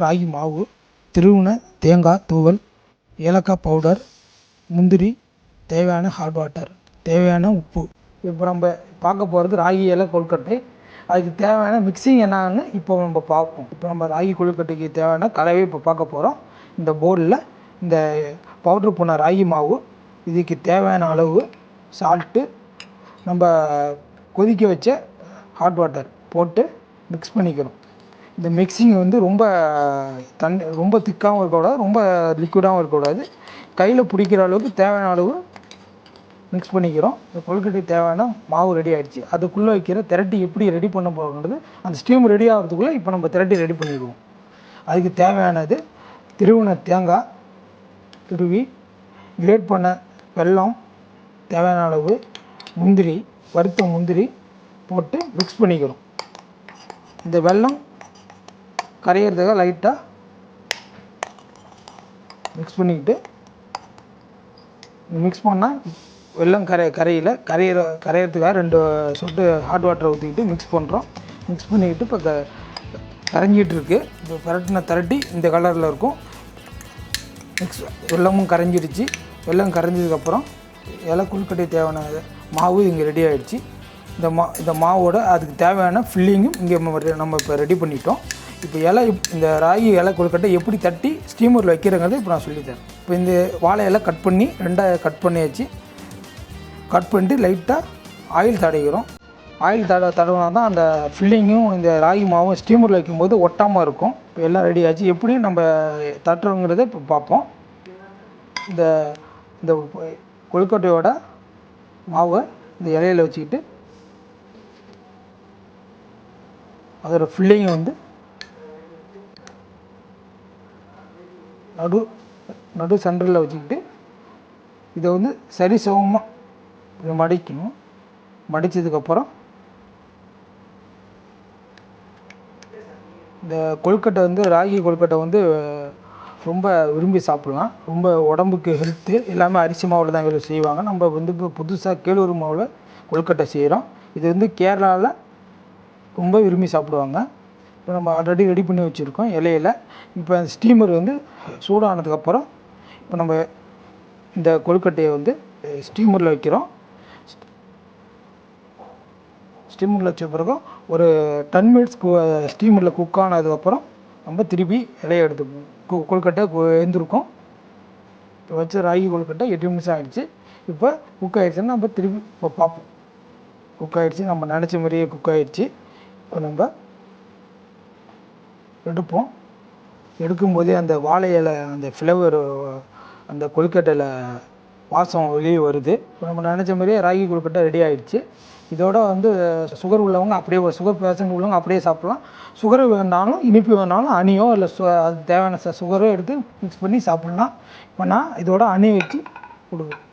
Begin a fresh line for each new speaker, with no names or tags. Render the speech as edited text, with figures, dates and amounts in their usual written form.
ராகி மாவு, திருவுன தேங்காய் துருவல், ஏலக்காய் பவுடர், முந்திரி, தேவையான ஹாட் வாட்டர், தேவையான உப்பு. இப்போ நம்ம பார்க்க போகிறது ராகி இலை கொழுக்கட்டை. அதுக்கு தேவையான மிக்சிங் என்னன்னு இப்போ நம்ம பார்ப்போம். இப்போ நம்ம ராகி கொழுக்கட்டைக்கு தேவையான கலவை இப்போ பார்க்க போகிறோம். இந்த பவுலில் இந்த பவுட்ரு பண்ண ராகி மாவு, இதுக்கு தேவையான அளவு சால்ட்டு, நம்ம கொதிக்க வச்ச ஹாட் வாட்டர் போட்டு மிக்ஸ் பண்ணிக்கிறோம். இந்த மிக்சிங் வந்து ரொம்ப திக்காகவும் இருக்கக்கூடாது, ரொம்ப லிக்விடாகவும் இருக்கக்கூடாது. கையில் பிடிக்கிற அளவுக்கு தேவையான அளவு மிக்ஸ் பண்ணிக்கிறோம். இந்த கொழுக்கட்டைக்கு தேவையான மாவு ரெடி ஆகிடுச்சு. அதுக்குள்ளே வைக்கிற திரட்டி எப்படி ரெடி பண்ண போகிறது, அந்த ஸ்டீம் ரெடி ஆகிறதுக்குள்ளே இப்போ நம்ம திரட்டி ரெடி பண்ணிடுவோம். அதுக்கு தேவையானது திருவுன தேங்காய் துருவி, கிரேட் பண்ண வெல்லம், தேவையான அளவு முந்திரி, வறுத்த முந்திரி போட்டு மிக்ஸ் பண்ணிக்கிறோம். இந்த வெல்லம் கரையிறதுக்காக லைட்டாக மிக்ஸ் பண்ணிக்கிட்டு, மிக்ஸ் பண்ணால் வெல்லம் கரையிறதுக்காக 2 சொட்டு ஹாட் வாட்டரை ஊற்றிக்கிட்டு மிக்ஸ் பண்ணுறோம். மிக்ஸ் பண்ணிக்கிட்டு இப்போ கரைஞ்சிட்டு இருக்குது. இப்போ திரட்டி இந்த கலரில் இருக்கும். வெல்லமும் கரைஞ்சிடுச்சு. வெல்லம் கரைஞ்சதுக்கப்புறம் இலை கொழுக்கட்டை தேவையான மாவு இங்கே ரெடி ஆகிடுச்சு. இந்த மாவோட அதுக்கு தேவையான ஃபில்லிங்கும் இங்கே நம்ம இப்போ ரெடி பண்ணிட்டோம். இப்போ இந்த ராகி இலை கொழுக்கட்டை எப்படி தட்டி ஸ்டீமரில் வைக்கிறங்கிறது இப்போ நான் சொல்லித்தரேன். இப்போ இந்த வாழை இலை கட் பண்ணி 2 கட் பண்ணியாச்சு. கட் பண்ணிட்டு லைட்டாக ஆயில் தடவிக்கிறோம். ஆயில் தடவினா தான் அந்த ஃபில்லிங்கும் இந்த ராகி மாவும் ஸ்டீமரில் வைக்கும்போது ஒட்டாமல் இருக்கும். இப்போ எல்லாம் ரெடி ஆச்சு. எப்படி நம்ம தட்டுறோங்கிறத இப்போ பார்ப்போம். இந்த கொழுக்கட்டையோட மாவை இந்த இலையில் வச்சுக்கிட்டு அதோட ஃபில்லிங்கை வந்து நடு சென்டரில் வச்சுக்கிட்டு இதை வந்து சரிசமமாக மடிக்கணும். மடித்ததுக்கப்புறம் இந்த கொழுக்கட்டை வந்து ராகி கொழுக்கட்டை வந்து ரொம்ப விரும்பி சாப்பிட்லாம். ரொம்ப உடம்புக்கு ஹெல்த்து. எல்லாமே அரிசி மாவில் தான் இதில் செய்வாங்க. நம்ம வந்து இப்போ புதுசாக கேழ்வரகு மாவில் கொழுக்கட்டை செய்கிறோம். இது வந்து கேரளாவில் ரொம்ப விரும்பி சாப்பிடுவாங்க. இப்போ நம்ம ஆல்ரெடி ரெடி பண்ணி வச்சுருக்கோம் இலையில். இப்போ ஸ்டீமர் வந்து சூடானதுக்கப்புறம் இப்போ நம்ம இந்த கொழுக்கட்டையை வந்து ஸ்டீமரில் வைக்கிறோம். ஸ்டீமரில் வச்ச பிறகு ஒரு 10 மினிட்ஸ் ஸ்டீமரில் குக் ஆனதுக்கப்புறம் நம்ம திருப்பி இலையை எடுத்து கொழுக்கட்டை எழுந்திருக்கோம். இப்போ வச்ச ராகி கொழுக்கட்டை 8 நிமிஷம் ஆகிடுச்சு. இப்போ குக் ஆகிடுச்சுன்னா நம்ம திருப்பி இப்போ பார்ப்போம். குக் ஆகிடுச்சு, நம்ம நினச்ச மாதிரியே குக் ஆகிடுச்சு. இப்போ நம்ம எடுப்போம். எடுக்கும்போதே அந்த வாழை இலை அந்த ஃப்ளேவர் அந்த கொழுக்கட்டையில் வாசம் வெளியே வருது. இப்போ நம்ம நினச்ச மாதிரியே ராகி கொழுக்கட்டை ரெடி ஆகிடுச்சு. இதோட வந்து சுகர் உள்ளவங்க அப்படியே, சுகர் பேஷண்ட் உள்ளவங்க அப்படியே சாப்பிட்லாம். சுகர் வேணாலும் இனிப்பு வேணாலும் ஹனியோ இல்லை அது தேவையான சுகரோ எடுத்து மிக்ஸ் பண்ணி சாப்பிட்லாம். இப்போ நான் இதோட ஹனி வச்சு கொடுக்குறேன்.